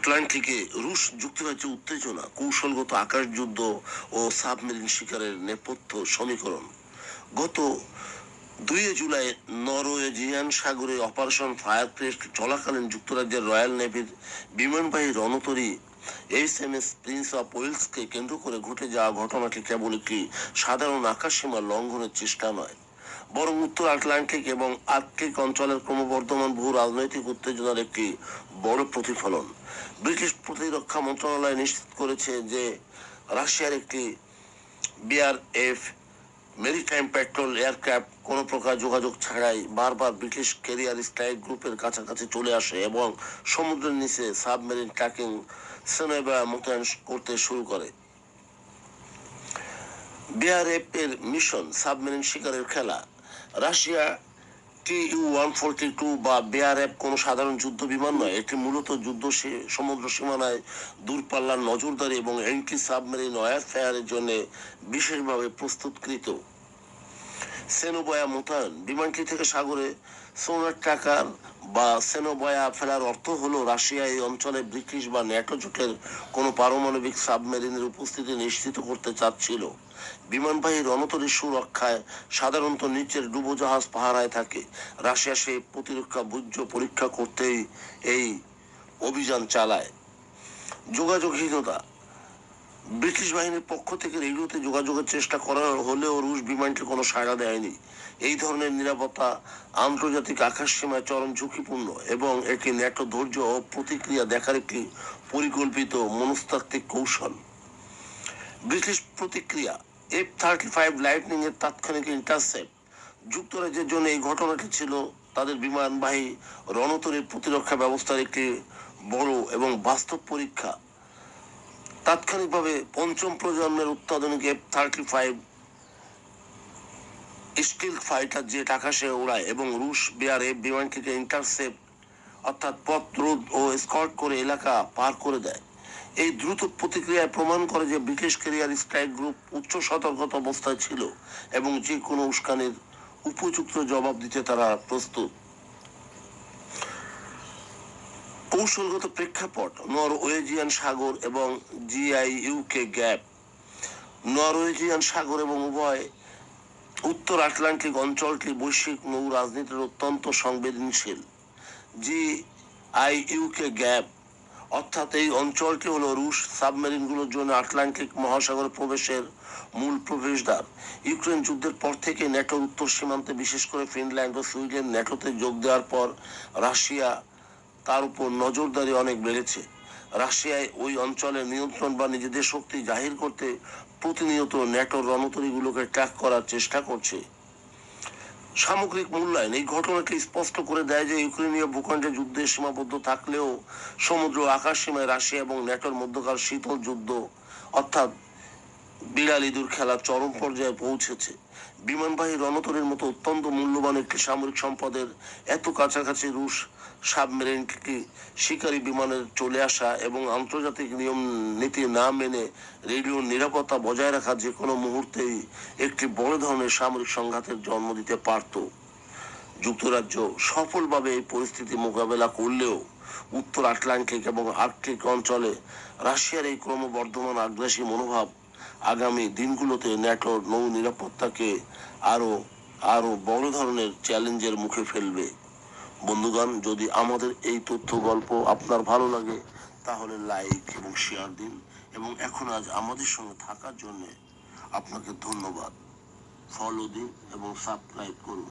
আটলান্টিকে রুশ যুক্তরাজ্যে উত্তেজনা, কৌশলগত আকাশ যুদ্ধ ও সাবমেরিন শিকারের নেপথ্য সমীকরণ। গত 2 জুলাই নরওয়েজিয়ান সাগরে অপারেশন ফায়ার ক্রেস্ট চলাকালীন যুক্তরাজ্যের রয়্যাল নেভির বিমানবাহী রণতরী HMS প্রিন্স অফ ওয়েলসকে কেন্দ্র করে ঘটে যাওয়া ঘটনাটি কেবল একটি সাধারণ আকাশসীমা লঙ্ঘনের চেষ্টা নয়, বরং উত্তর আটলান্টিক এবং আর্কটিক অঞ্চলের ক্রমবর্ধমান ভূ রাজনৈতিক উত্তেজনার একটি বড় প্রতিফলন। ব্রিটিশ প্রতিরক্ষা মন্ত্রণালয় নিশ্চিত করেছে যে রাশিয়ার একটি BRF মেরিটাইম পেট্রোল এয়ারক্রাফট কোনো প্রকার যোগাযোগ ছাড়াই বারবার ব্রিটিশ ক্যারিয়ার স্ট্রাইক গ্রুপের কাছাকাছি চলে আসে এবং সমুদ্রের নিচে সাবমেরিন ট্র্যাকিং সেনাবাহিনী মোতায়েন করতে শুরু করে। BRF এর মিশন সাবমেরিন শিকারের খেলা। রাশিয়া Tu-142 বা BRF কোনো সাধারণ যুদ্ধ বিমান নয়, এটি মূলত সমুদ্র সীমানায় দূরপাল্লার নজরদারি এবং অ্যান্টি সাবমেরিন ওয়ারফেয়ারের জন্য বিশেষভাবে প্রস্তুতকৃত সেনোবয়া মোতায়েন। বিমানটি থেকে সাগরে সোনার ট্র্যাকার বা সেনোবয়া ফেলার অর্থ হলো রাশিয়া এই অঞ্চলে ব্রিটিশ বা ন্যাটো জোটের কোনো পারমাণবিক সাবমেরিনের উপস্থিতি নিশ্চিত করতে চাচ্ছিল। বিমানবাহী রণতরী সুরক্ষায় সাধারণত নিচের ডুবোজাহাজ পাহারায় থাকে। রাশিয়া সেই প্রতিরক্ষা বুঝ পরীক্ষা করতেই এই অভিযান চালায়। যোগাযোগহীনতা। ব্রিটিশ বাহিনীর পক্ষ থেকে রেডিওতে যোগাযোগের চেষ্টা করা হলেও রুশ বিমানটি কোনো সাড়া দেয়নি। এই ধরনের নিরাপত্তা আন্তর্জাতিক আকাশসীমায় চরম ঝুঁকিপূর্ণ এবং এটি ন্যাটো ধৈর্য ও প্রতিক্রিয়া দেখার একটি পরিকল্পিত মনস্তাত্ত্বিক কৌশল। ব্রিটিশ প্রতিক্রিয়া। F-35 লাইটনিং এর তাৎক্ষণিক ইন্টারসেপ্ট। যুক্তরাজ্যের জন্য এই ঘটনাটি ছিল তাদের বিমানবাহী রণতরীর প্রতিরক্ষা ব্যবস্থার একটি বড় এবং বাস্তব পরীক্ষা। তাৎক্ষণিকভাবে পঞ্চম প্রজন্মের অত্যাধুনিক F-35 স্টিলথ ফাইটার জেট আকাশে ওড়ায় এবং রুশ BRF বিমানটিকে ইন্টারসেপ্ট অর্থাৎ পথ রোধ ও স্কর্ট করে এলাকা পার করে দেয়। এই দ্রুত প্রতিক্রিয়ায় প্রমাণ করে যে ব্রিটিশ ক্যারিয়ার স্ট্রাইক গ্রুপ উচ্চ সতর্কতা অবস্থায় ছিল এবং যে কোনো উস্কানির উপযুক্ত জবাব দিতে তারা প্রস্তুত। কৌশলগত প্রেক্ষাপট। নরওয়েজিয়ান সাগর এবং GIUK গ্যাপ। নরওয়েজিয়ান সাগর এবং উভয় উত্তর আটলান্টিক অঞ্চলটি বৈশ্বিক নৌ রাজনীতির অত্যন্ত সংবেদনশীল। GIUK গ্যাপ অর্থাৎ এই অঞ্চলটি হলো রুশ সাবমেরিনগুলোর জন্য আটলান্টিক মহাসাগর প্রবেশের মূল প্রবেশদ্বার। ইউক্রেন যুদ্ধের পর থেকে ন্যাটোর উত্তর সীমান্তে বিশেষ করে ফিনল্যান্ড ও সুইডেন ন্যাটোতে যোগ দেওয়ার পর রাশিয়া তার উপর নজরদারি অনেক বেড়েছে। রাশিয়ায় ওই অঞ্চলে নিয়ন্ত্রণ বা নিজেদের শক্তি জাহির করতে প্রতিনিয়ত ন্যাটোর রণতরীগুলোকে ট্র্যাক করার চেষ্টা করছে। সামগ্রিক মূল্যায়ন। এই ঘটনাটি স্পষ্ট করে দেয় যে ইউক্রেনীয় ভূখণ্ডে যুদ্ধে সীমাবদ্ধ থাকলেও সমুদ্র আকাশ সীমায় রাশিয়া এবং ন্যাটোর মধ্যকার শীতল যুদ্ধ অর্থাৎ বিড়াল ইঁদুর খেলা চরম পর্যায়ে পৌঁছেছে। বিমানবাহী রণতরীর মতো অত্যন্ত মূল্যবান একটি সামরিক সম্পদের এত কাছাকাছি রুশ সাবমেরিনটি শিকারী বিমানের চলে আসা এবং আন্তর্জাতিক নিয়ম নীতি না মেনে রেডিও নিরাপত্তা বজায় রাখা যে কোনো মুহূর্তেই একটি বড় ধরনের সামরিক সংঘাতের জন্ম দিতে পারত। যুক্তরাজ্য সফলভাবে এই পরিস্থিতি মোকাবেলা করলেও উত্তর আটলান্টিক এবং আর্কটিক অঞ্চলে রাশিয়ার এই ক্রমবর্ধমান আগ্রাসী মনোভাব আগামী দিনগুলোতে ন্যাটোর নৌ নিরাপত্তাকে আরো বড় ধরনের চ্যালেঞ্জের মুখে ফেলবে। বন্ধুগণ, যদি আমাদের এই তথ্য গল্প আপনার ভালো লাগে তাহলে লাইক এবং শেয়ার দিন এবং এখন আজ আমাদের সঙ্গে থাকার জন্য আপনাকে ধন্যবাদ। ফলো দিন এবং সাবস্ক্রাইব করুন।